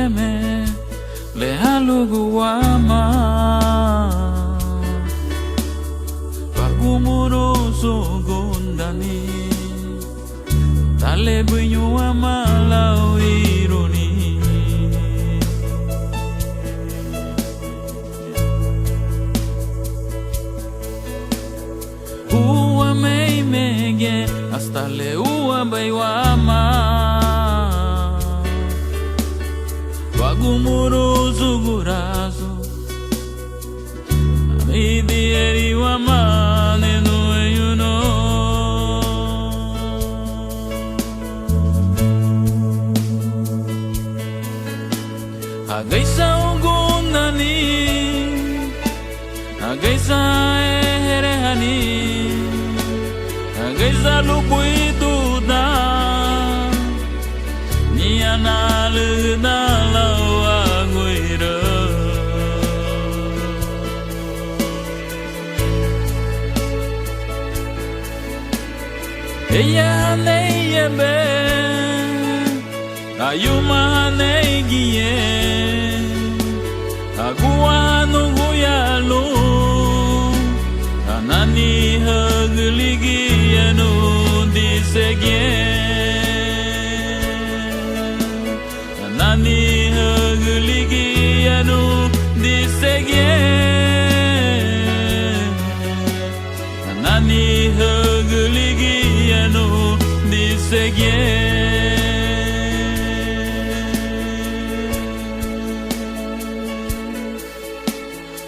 me le haluguama Pagumuro sugundani Tale bunyuama lau ironi Ua mei mege hasta le ua baiwama Wagumuru sugurazo Amidi eriwama nenu eyuno Agaisa ugundani Agaisa eherehani Agaisa lupuituda Niana luna lawa guira Eya neya be Ayuma negiye Agua nuguyalu Anani hagligi anu disegye Anani hagligi anu disegye Anani hagligi anu disegye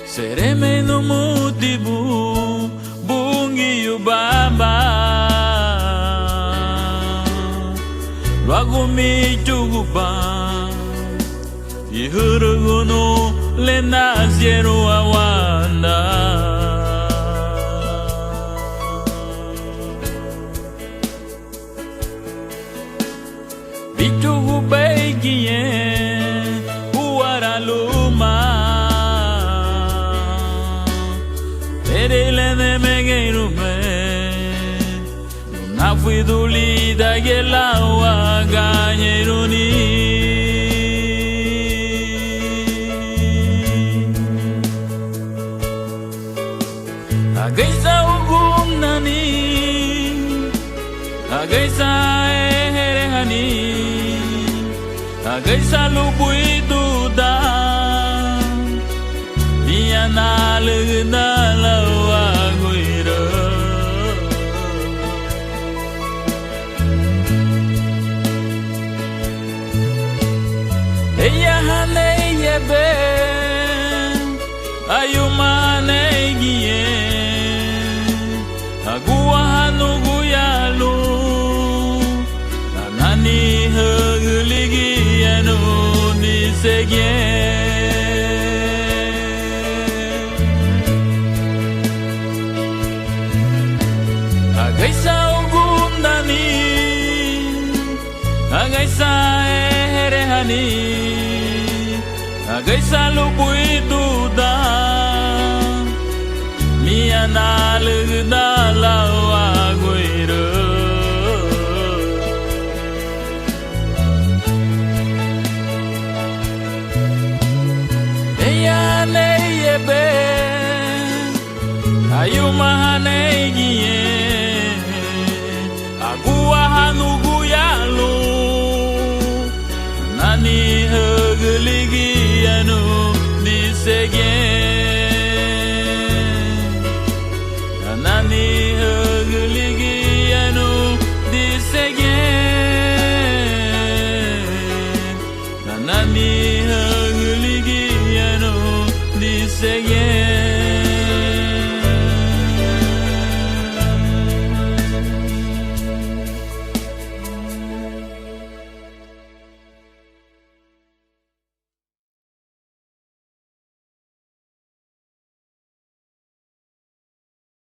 Sereme no mutibu bungi ubaba Luago mi chugupa Ihuruguno lena zero awanda Bichugu beigie uaraluma Erele megeiro me Na fui dolida gelawa ganheironi Agaisa ugumnani Agaisa eherehani Agaisa lupuituda Niana luna lawa guira Eya hane yebe Ayuma negiye Agua hanuguyalu Anani hagligi anu disegye Agaisa ugundani Agaisa eherehani Agaisa lupuituda Miana luna lau